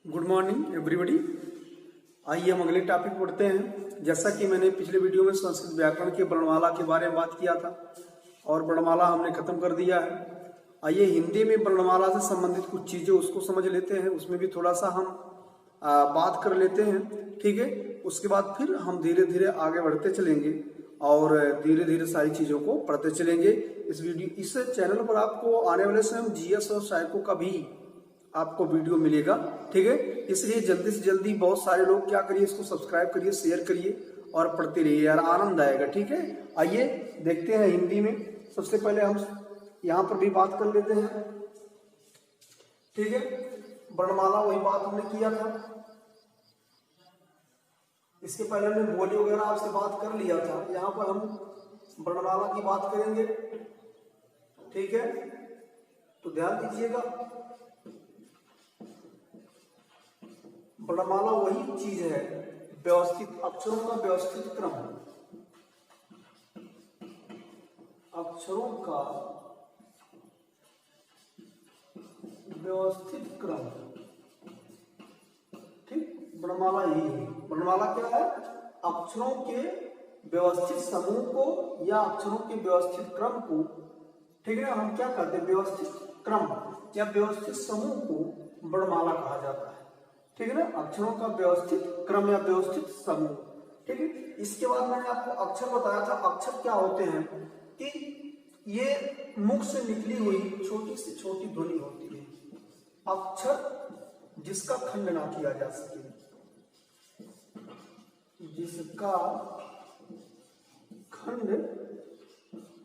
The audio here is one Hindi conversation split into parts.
Good morning everybody. आइए हम अगले टॉपिक पढ़ते हैं। जैसा कि मैंने पिछले वीडियो में संस्कृत व्याकरण के वर्णमाला के बारे में बात किया था और वर्णमाला हमने खत्म कर दिया है। आइए हिंदी में वर्णमाला से संबंधित कुछ चीजें उसको समझ लेते हैं, उसमें भी थोड़ा सा हम बात कर लेते हैं, ठीक है। उसके बाद फिर हम धीरे धीरे आगे बढ़ते चलेंगे और धीरे धीरे सारी चीजों को पढ़ते चलेंगे। इस चैनल पर आपको आने वाले समय जीएस और साइको का भी आपको वीडियो मिलेगा, ठीक है। इसलिए जल्दी से जल्दी बहुत सारे लोग क्या करिए, इसको सब्सक्राइब करिए, शेयर करिए और पढ़ते रहिए यार, आनंद आएगा, ठीक है। आइए देखते हैं हिंदी में। सबसे पहले हम यहाँ पर भी बात कर लेते हैं, ठीक है। वर्णमाला वही बात हमने किया था, इसके पहले हमने बोली वगैरह आपसे बात कर लिया था। यहाँ पर हम वर्णमाला की बात करेंगे, ठीक है। तो ध्यान दीजिएगा, वर्णमाला वही चीज है, व्यवस्थित अक्षरों का व्यवस्थित क्रम, अक्षरों का व्यवस्थित क्रम, ठीक। वर्णमाला यही है। वर्णमाला क्या है? अक्षरों के व्यवस्थित समूह को या अक्षरों के व्यवस्थित क्रम को, ठीक है। हम क्या कहते हैं? व्यवस्थित क्रम या व्यवस्थित समूह को वर्णमाला कहा जाता है, ठीक है ना। अक्षरों का व्यवस्थित क्रम या व्यवस्थित समूह, ठीक है। इसके बाद मैंने आपको अक्षर बताया था। अक्षर क्या होते हैं कि ये मुख से निकली हुई छोटी से छोटी ध्वनि होती है। अक्षर जिसका खंड ना किया जा सके, जिसका खंड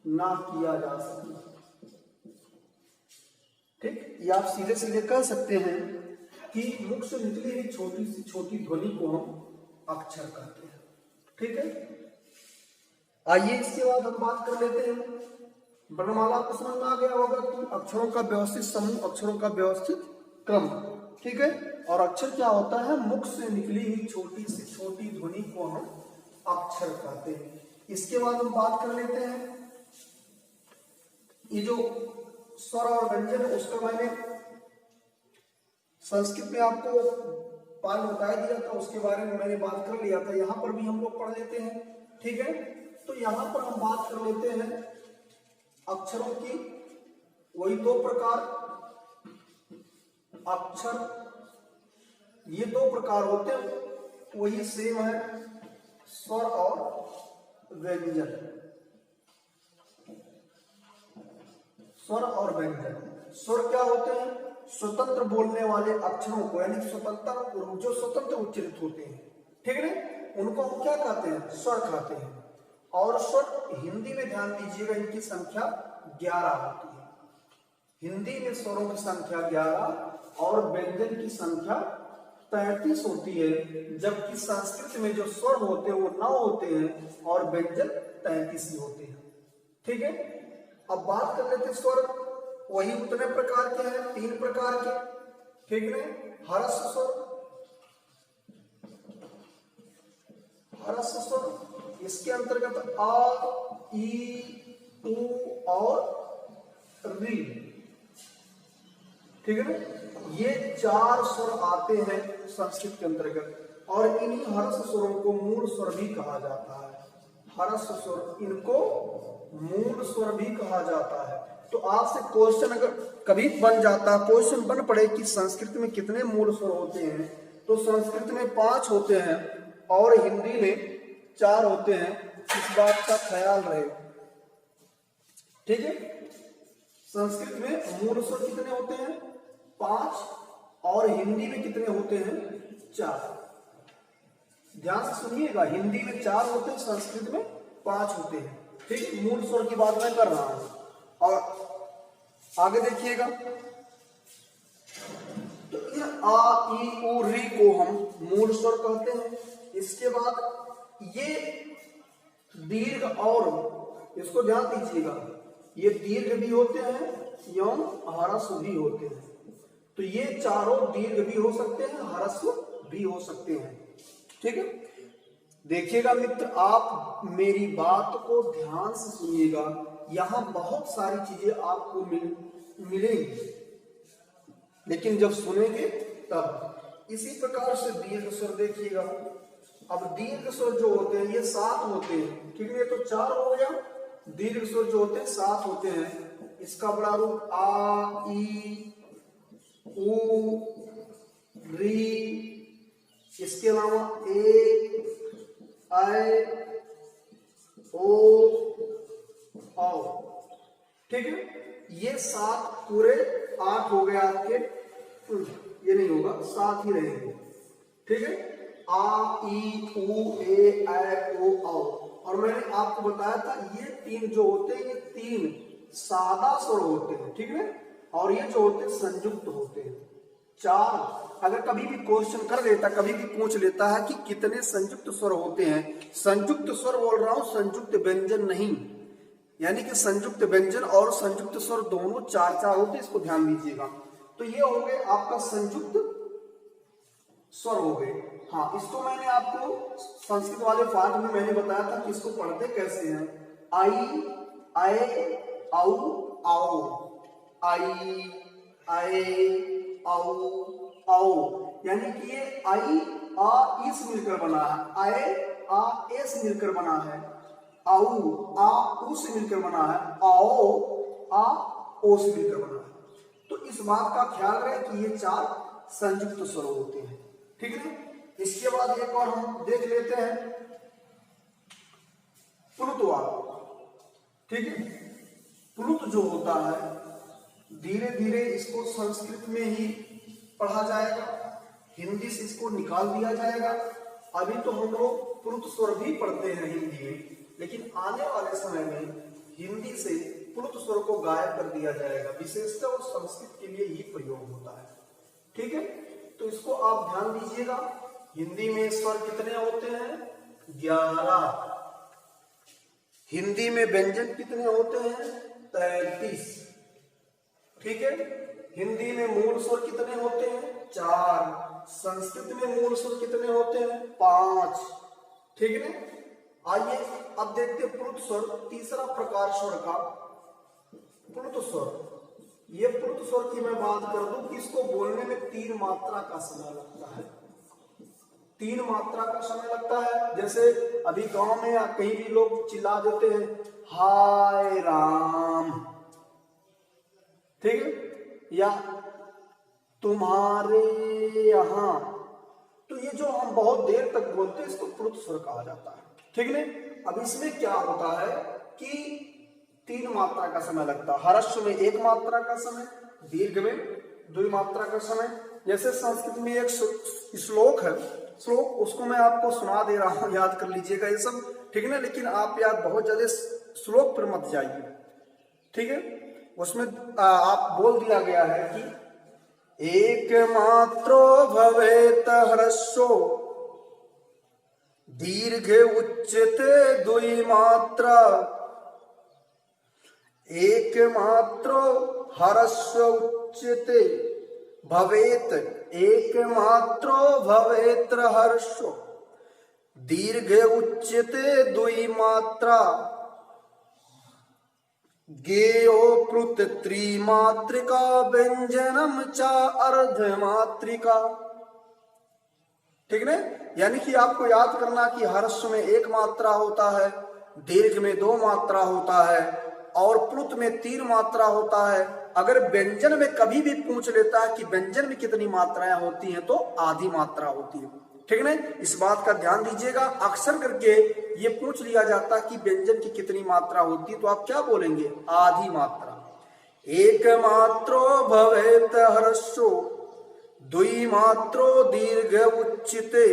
ना किया जा सके, ठीक। या आप सीधे सीधे कह सकते हैं कि मुख से निकली हुई छोटी सी छोटी ध्वनि को हम अक्षर कहते हैं, ठीक है। आइए इसके बाद हम बात कर लेते हैं। वर्णमाला को समझ में आ गया होगा कि अक्षरों का व्यवस्थित समूह, अक्षरों का व्यवस्थित क्रम, ठीक है। और अक्षर क्या होता है? मुख से निकली हुई छोटी से छोटी ध्वनि को हम अक्षर कहते हैं। इसके बाद हम बात कर लेते हैं, ये जो स्वर और व्यंजन है उसका मैंने संस्कृत में आपको पाल बता दिया था, उसके बारे में मैंने बात कर लिया था। यहां पर भी हम लोग पढ़ लेते हैं, ठीक है। तो यहां पर हम बात कर लेते हैं अक्षरों की। वही दो प्रकार अक्षर, ये दो प्रकार होते हैं, वही सेम है, स्वर और व्यंजन। स्वर और व्यंजन। स्वर क्या होते हैं? स्वतंत्र बोलने वाले अक्षरों को, यानी स्वतंत्र, जो स्वतंत्र उच्चारित होते हैं, ठीक है, उनको हम क्या कहते हैं? स्वर कहते हैं। और स्वर हिंदी में ध्यान दीजिएगा, इनकी संख्या 11 होती है। हिंदी में स्वरों की संख्या 11 और व्यंजन की संख्या 33 होती है, जबकि संस्कृत में जो स्वर होते हैं वो 9 होते हैं और व्यंजन 33 ही होते हैं, ठीक है। अब बात कर लेते हैं स्वर। वही उतने प्रकार के हैं, 3 प्रकार के, ठीक है। हरस्व स्वर, हरस्व स्वर, इसके अंतर्गत आ, ई, उ और री, ठीक है ना। ये 4 स्वर आते हैं संस्कृत के अंतर्गत और इन्हीं हरस्व स्वरों को मूल स्वर भी कहा जाता है। हरस्व स्वर, इनको मूल स्वर भी कहा जाता है। तो आपसे क्वेश्चन अगर कभी बन जाता, क्वेश्चन बन पड़े कि संस्कृत में कितने मूल स्वर होते हैं, तो संस्कृत में 5 होते हैं और हिंदी में 4 होते हैं। इस बात का ख्याल रहे, ठीक है। संस्कृत में मूल स्वर कितने होते हैं? 5 और हिंदी में कितने होते हैं? 4। ध्यान से सुनिएगा, हिंदी में 4 होते हैं, संस्कृत में 5 होते हैं, ठीक। मूल स्वर की बात मैं कर रहा हूं। और आगे देखिएगा, तो इन आ, ई, उ, री को हम मूल स्वर कहते हैं। इसके बाद ये दीर्घ, और इसको ध्यान दीजिएगा, ये दीर्घ भी होते हैं एवं ह्रस्व भी होते हैं। तो ये चारों दीर्घ भी हो सकते हैं, ह्रस्व भी हो सकते हैं, ठीक है। देखिएगा मित्र, आप मेरी बात को ध्यान से सुनिएगा, यहां बहुत सारी चीजें आपको मिलेंगी, लेकिन जब सुनेंगे तब इसी प्रकार से दीर्घ स्वर देखिएगा। अब दीर्घ स्वर जो होते हैं ये 7 होते हैं, ठीक है, तो 4 हो गया। दीर्घ स्वर जो होते हैं 7 होते हैं। इसका बड़ा रूप आ, ई, उ, री, इसके अलावा ए, ऐ, ओ, औ, ठीक है। ये 7 पूरे 8 हो गए आपके, ये नहीं होगा, 7 ही रहेंगे, ठीक है। आ, ई, उ, ए, ऐ, ओ, औ। और मैंने आपको बताया था ये 3 जो होते हैं ये 3 सादा स्वर होते हैं, ठीक है, और ये जो होते हैं संयुक्त होते हैं 4। अगर कभी भी क्वेश्चन कर देता, कभी भी पूछ लेता है कि कितने संयुक्त स्वर होते हैं, संयुक्त स्वर बोल रहा हूं, संयुक्त व्यंजन नहीं, यानी कि संयुक्त व्यंजन और संयुक्त स्वर दोनों 4 होते हैं, इसको ध्यान दीजिएगा। तो ये हो गए आपका संयुक्त स्वर हो गए। हाँ, इसको मैंने आपको संस्कृत वाले पाठ में मैंने बताया था कि इसको पढ़ते कैसे हैं। आई, आए, औ, आओ, आई, आए, औ, औ, यानी कि ये आई, आ, ई से मिलकर बना है, आए, आ, ए से मिलकर बना है, आउ, आ, उ से मिलकर बना है, आओ, आ, ओ से मिलकर बना है। तो इस बात का ख्याल रहे कि ये 4 संयुक्त स्वर होते हैं, ठीक है। इसके बाद एक और हम देख लेते हैं प्लुत वाला, ठीक है। प्लुत जो होता है धीरे धीरे इसको संस्कृत में ही पढ़ा जाएगा, हिंदी से इसको निकाल दिया जाएगा। अभी तो हम लोग प्लुत स्वर भी पढ़ते हैं हिंदी में, लेकिन आने वाले समय में हिंदी से प्लुत स्वर को गायब कर दिया जाएगा, विशेषतः और संस्कृत के लिए ही प्रयोग होता है, ठीक है। तो इसको आप ध्यान दीजिएगा। हिंदी में स्वर कितने होते हैं? 11। हिंदी में व्यंजन कितने होते हैं? 33, ठीक है। हिंदी में मूल स्वर कितने होते हैं? 4। संस्कृत में मूल स्वर कितने होते हैं? 5, ठीक है। आइए अब देखते हैं प्लुत स्वर, तीसरा प्रकार स्वर का प्लुत स्वर। ये प्लुत स्वर की मैं बात कर दूं कि इसको बोलने में 3 मात्रा का समय लगता है, 3 मात्रा का समय लगता है। जैसे अभी गांव में या कहीं भी लोग चिल्ला देते हैं हाय राम, ठीक है, या तुम्हारे यहां, तो ये जो हम बहुत देर तक बोलते हैं इसको प्लुत स्वर कहा जाता है, ठीक है। अब इसमें क्या होता है कि 3 मात्रा का समय लगता है। ह्रस्व में 1 मात्रा का समय, दीर्घ में 2 मात्रा का समय। जैसे संस्कृत में एक श्लोक है, श्लोक उसको मैं आपको सुना दे रहा हूं, याद कर लीजिएगा ये सब, ठीक है ना। लेकिन आप याद बहुत ज्यादा श्लोक पर मत जाइए, ठीक है। उसमें आप बोल दिया गया है कि एक मात्रो भवेत ह्रस्वो दीर्घे उच्यते 2 मात्रा, एक मात्रो ह्रस्व उच्यते भवेत, एक मात्रो भवेत ह्रस्व दीर्घे उच्यते 2 मात्रा, गेयो प्लुत 3 मात्रिका व्यंजनम च अर्धमात्रिका, ठीक है। यानी कि आपको याद करना कि ह्रस्व में 1 मात्रा होता है, दीर्घ में 2 मात्रा होता है और प्लुत में 3 मात्रा होता है। अगर व्यंजन में कभी भी पूछ लेता है कि व्यंजन में कितनी मात्राएं होती हैं तो आधी मात्रा होती है, ठीक है ना। इस बात का ध्यान दीजिएगा। अक्सर करके ये पूछ लिया जाता है कि व्यंजन की कितनी मात्रा होती है, तो आप क्या बोलेंगे? आधी मात्रा। एक मात्रो भवेत ह्रस्वो 2 मात्रो दीर्घ उच्यते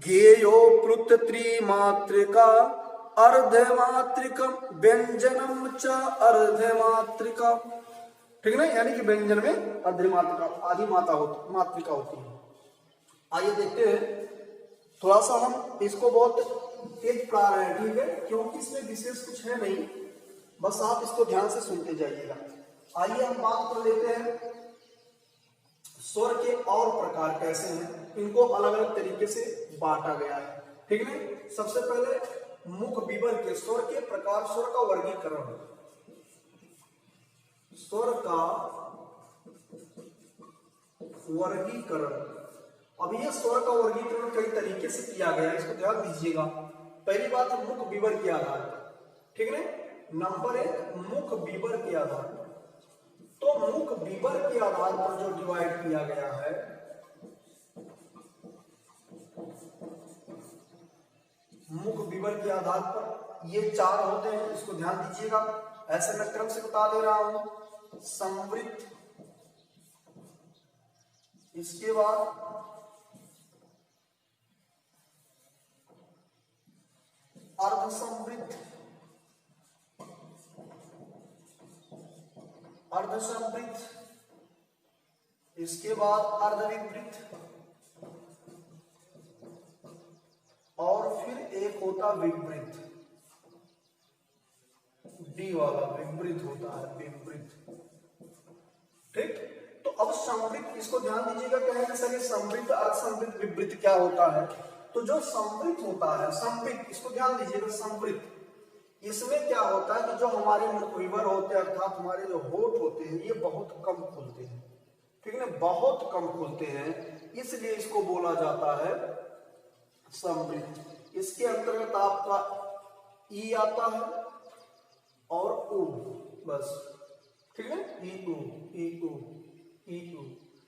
गेयो प्लुत 3 मात्रिका अर्धमात्रिकम व्यंजनम च अर्धमात्रिका, ठीक है ना। यानी कि व्यंजन में अर्धमात्रिका, आधी मात्रिका होती है। आइए देखते हैं, थोड़ा सा हम इसको बहुत तेज पढ़ा रहे हैं, ठीक है, क्योंकि इसमें विशेष कुछ है नहीं, बस आप इसको ध्यान से सुनते जाइएगा। आइए हम बात कर लेते हैं स्वर के और प्रकार कैसे हैं, इनको अलग अलग तरीके से बांटा गया है, ठीक है। सबसे पहले मुख विवर के स्वर के प्रकार, स्वर का वर्गीकरण। स्वर का वर्गीकरण। अब ये स्वर का वर्गीकरण कई तरीके से किया गया है, इसको ध्यान दीजिएगा। पहली बात है मुख विवर के आधार पर, ठीक है। नंबर 1 मुख विवर के आधार पर। तो मुख विवर के आधार पर जो डिवाइड किया गया है, मुख विवर के आधार पर ये 4 होते हैं, इसको ध्यान दीजिएगा। ऐसे मैं क्रम से बता दे रहा हूं। संवृत्त, इसके बाद अर्धसंवृत्त, अर्धसंवृत्त, इसके बाद अर्धविवृत्त, और फिर एक होता विवृत्त, डी वाला विवृत्त होता है, विवृत्त। ठीक। तो अब संवृत्त, इसको ध्यान दीजिएगा। कहेंगे सर ये संवृत्त, अर्धसंवृत्त, विवृत्त क्या होता है? तो जो संवृत्त होता है, संवृत्त, इसको ध्यान दीजिएगा। संवृत्त, इसमें क्या होता है कि जो हमारे मुखविवर होते हैं, अर्थात हमारे जो होठ होते हैं, ये बहुत कम खुलते हैं, ठीक है ना, बहुत कम खुलते हैं, इसलिए इसको बोला जाता है संवृत्त। इसके अंतर्गत आपका ई आता है और ऊ, बस, ठीक है, ई ऊ, ई ऊ, ई ऊ,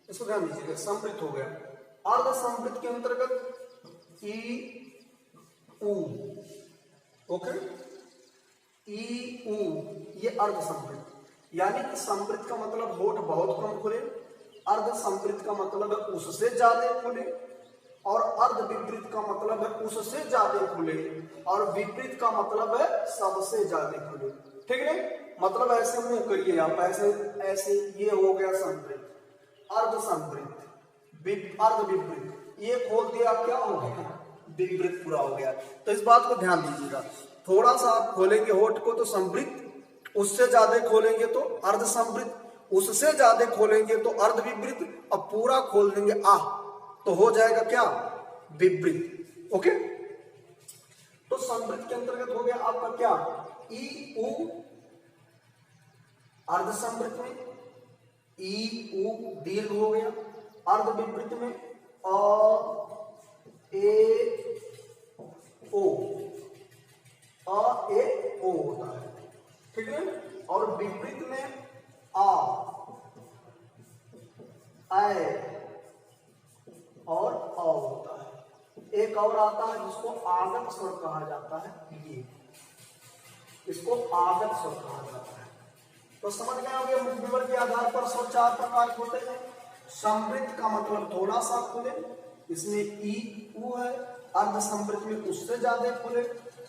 इसको ध्यान दीजिएगा। संवृत्त हो गया। अर्धसंवृत्त के अंतर्गत ई ऊ, ओके, ई ऊ, ये अर्धसंवृत्त। यानी कि संवृत्त का मतलब होठ बहुत कम खुले, अर्धसंवृत्त का मतलब है उससे ज्यादा खुले, और अर्धविपरीत का मतलब है उससे ज्यादा खुले, और विपरीत का मतलब है सबसे ज्यादा खुले, ठीक है। मतलब ऐसे मुंह करिए आप, ऐसे ऐसे, ये हो गया संवृत्त, अर्धसंवृत्त, अर्धविपरीत, ये खोल दिया, क्या हो गया? विपरीत पूरा हो गया। तो इस बात को ध्यान दीजिएगा। थोड़ा सा आप खोलेंगे होठ को तो संवृत्त, उससे ज्यादा खोलेंगे तो अर्धसंवृत्त, उससे ज्यादा खोलेंगे तो अर्धविपरीत, अब पूरा खोल देंगे आ तो हो जाएगा क्या? विपरीत। ओके। तो संवृत्त के अंतर्गत हो गया आपका क्या? ई ऊ, अर्धसंवृत्त में ई ऊ दीर्घ हो गया, अर्धविपरीत में अ ए ओ, अ ए ओ होता है, ठीक है। और विपरीत में आ ए और अ होता है। एक और आता है जिसको आगत स्वर कहा जाता है, ये इसको आगत स्वर कहा जाता है। तो समझ गए होंगे मुख विवर के आधार पर स्वर 4 प्रकार होते हैं। संवृत्त का मतलब थोड़ा सा खुले, इसमें ई ऊ है। अर्धसंवृत्त में उससे ज्यादा खुले,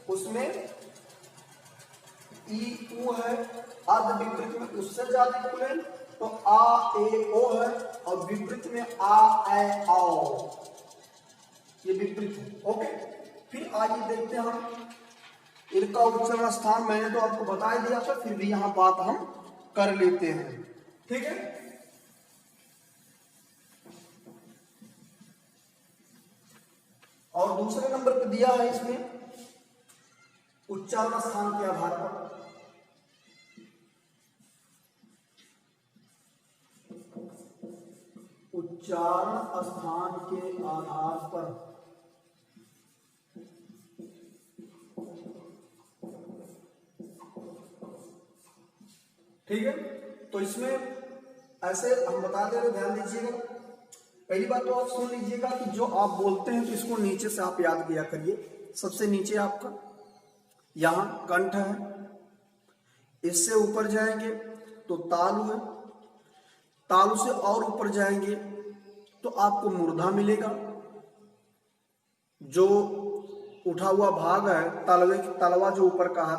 उसमें ई ऊ है। अर्धविपरीत में उससे ज्यादा खुले तो आ ए ओ है, और विपरीत में आ ए आओ, ये विपरीत है। ओके। फिर आगे देखते हैं हम इनका उच्चारण स्थान। मैंने तो आपको बता ही दिया था, फिर भी यहां बात हम कर लेते हैं, ठीक है। और दूसरे नंबर पे दिया है इसमें उच्चारण स्थान के आधार पर। उच्चारण स्थान के आधार पर, ठीक है। तो इसमें ऐसे हम बता दे रहे, ध्यान दीजिएगा। पहली बात तो आप सुन लीजिएगा कि जो आप बोलते हैं तो इसको नीचे से आप याद किया करिए। सबसे नीचे आपका यहां कंठ है, इससे ऊपर जाएंगे तो तालु है, तालु से और ऊपर जाएंगे तो आपको मूर्धा मिलेगा। जो उठा हुआ भाग है तलवे, तलवा जो ऊपर का है,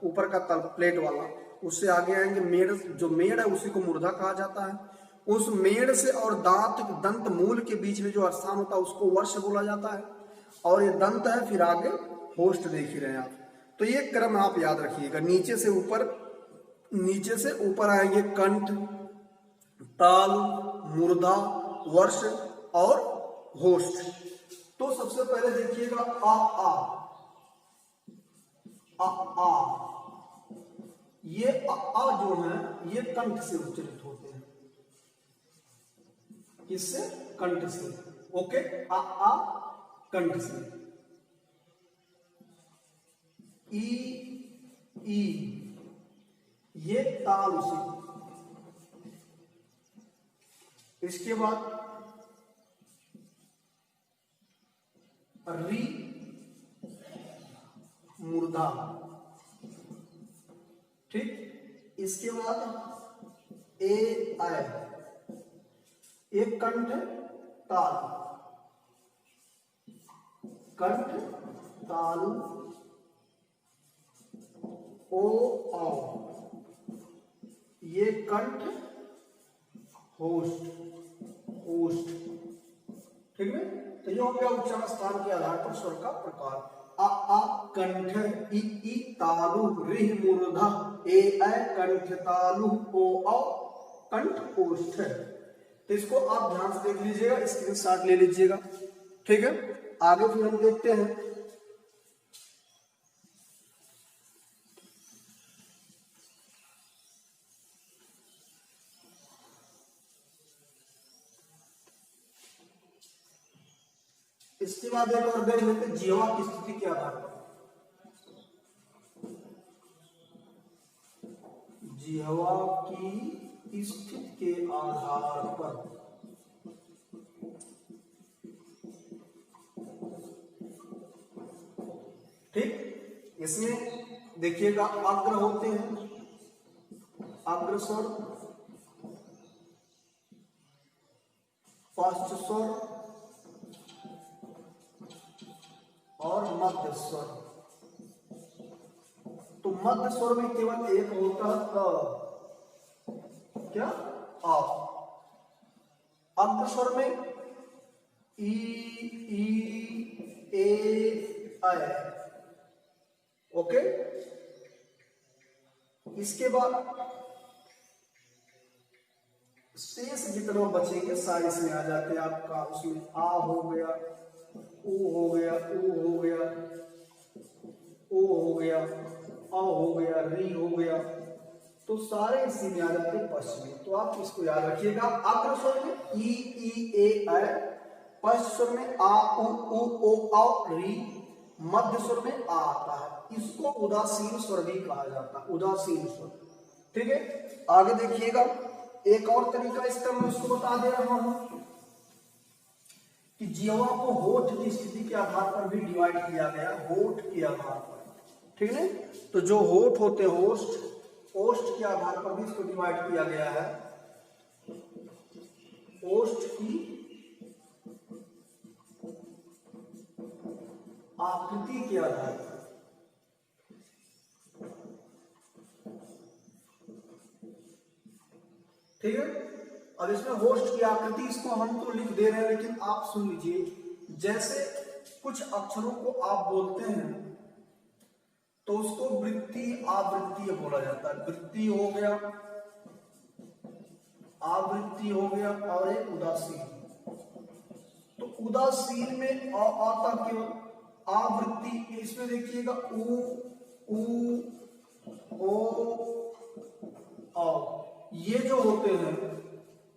ऊपर का तल प्लेट वाला, उससे आगे आएंगे मेड़, जो मेड़ है उसी को मूर्धा कहा जाता है। उस मेड़ से और दांत, दंत मूल के बीच में जो स्थान होता है उसको वर्ष बोला जाता है। और ये दंत है, फिर आगे होस्ट देख ही रहे हैं आप। तो ये क्रम आप याद रखिएगा। नीचे से ऊपर, नीचे से ऊपर आएंगे कंठ, ताल, मूर्धा, वर्ष और होस्ट। तो सबसे पहले देखिएगा आ आ आ आ, ये आ जो है ये कंठ से उच्चारित होते हैं, किससे? कंठ से। ओके, आ कंठ से। ई ये तालु से। इसके बाद री मूर्धा, ठीक। इसके बाद ए आय, एक कंठ ताल, कंठ तालु, ओ औ, ये कंठ होस्ट, होस्ट, ठीक है। तो ये हो गया उच्चारण स्थान के आधार पर स्वर का प्रकार। आ कंठ, ई तालु, रिह मूर्धा, ए ऐ कंठ तालु, ओ औ कंठ ओष्ठ। तो इसको आप ध्यान से देख लीजिएगा, स्क्रीनशॉट ले लीजिएगा, ठीक है। आगे फिर हम देखते हैं इसके बाद एक और देख लेते जीवा की स्थिति के आधार पर। जीवा की स्थिति के आधार पर, ठीक। इसमें देखिएगा अग्र होते हैं, अग्रस्वर, पश्च स्वर और मध्य स्वर। तो मध्य स्वर में केवल एक होता है क्या? आ। अग्र स्वर में ई ए ऐ। ओके, इसके बाद शेष जितना बचेंगे सारे इसमें आ जाते हैं आपका। उसमें आ हो गया, ऊ हो गया, ऊ हो गया, ओ हो गया, आ हो गया, री हो गया, तो सारे इसी में आ जाते हैं पश्च में। तो आप इसको याद रखिएगा। अग्र स्वर में ई ए ऐ, पश्च स्वर में आ उ ओ औ री, मध्य स्वर में आ आता है। इसको उदासीन स्वर भी कहा जाता है, उदासीन स्वर, ठीक है। आगे देखिएगा, एक और तरीका इसका मैं उसको बता दे रहा हूं कि जीवा को होठ की स्थिति के आधार पर भी डिवाइड किया गया, होठ के आधार पर, ठीक है। तो जो होठ होते हैं ओष्ठ, ओष्ठ के आधार पर भी इसको डिवाइड किया गया है। ओष्ठ की आकृति के आधार पर, ठीक है। अब इसमें होस्ट की आकृति, इसको हम तो लिख दे रहे हैं, लेकिन आप सुन लीजिए। जैसे कुछ अक्षरों को आप बोलते हैं तो उसको वृत्ति आवृत्ति बोला जाता है। वृत्ति हो गया, आवृत्ति हो गया, और एक उदासीन। तो उदासीन में आता केवल आवृत्ति। इसमें देखिएगा ऊ ओ औ, ये जो होते हैं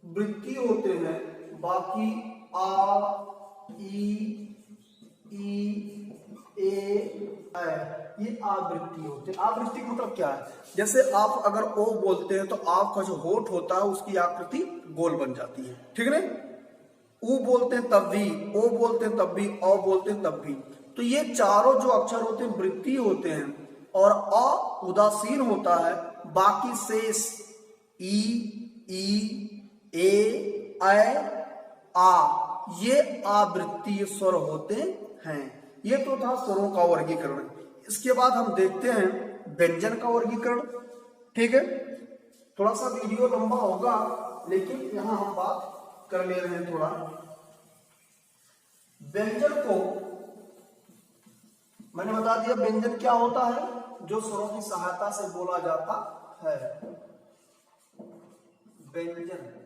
वृत्ति होते हैं। बाकी आ ई ए ऐ, ये आवृत्ति होते हैं। आवृत्ति का मतलब क्या है? जैसे आप अगर ओ बोलते हैं तो आपका जो होठ होता है उसकी आकृति गोल बन जाती है, ठीक है ना। ऊ बोलते हैं तब भी, ओ बोलते हैं तब भी, औ बोलते हैं तब भी। तो ये चारों जो अक्षर होते हैं वृत्ति होते हैं, और अ उदासीन होता है। बाकी शेष ई ए ऐ आ, ये आवृत्तीय स्वर होते हैं। ये तो था स्वरों का वर्गीकरण। इसके बाद हम देखते हैं व्यंजन का वर्गीकरण, ठीक है। थोड़ा सा वीडियो लंबा होगा, लेकिन यहां हम बात कर ले रहे हैं थोड़ा। व्यंजन को मैंने बता दिया, व्यंजन क्या होता है? जो स्वरों की सहायता से बोला जाता है, व्यंजन।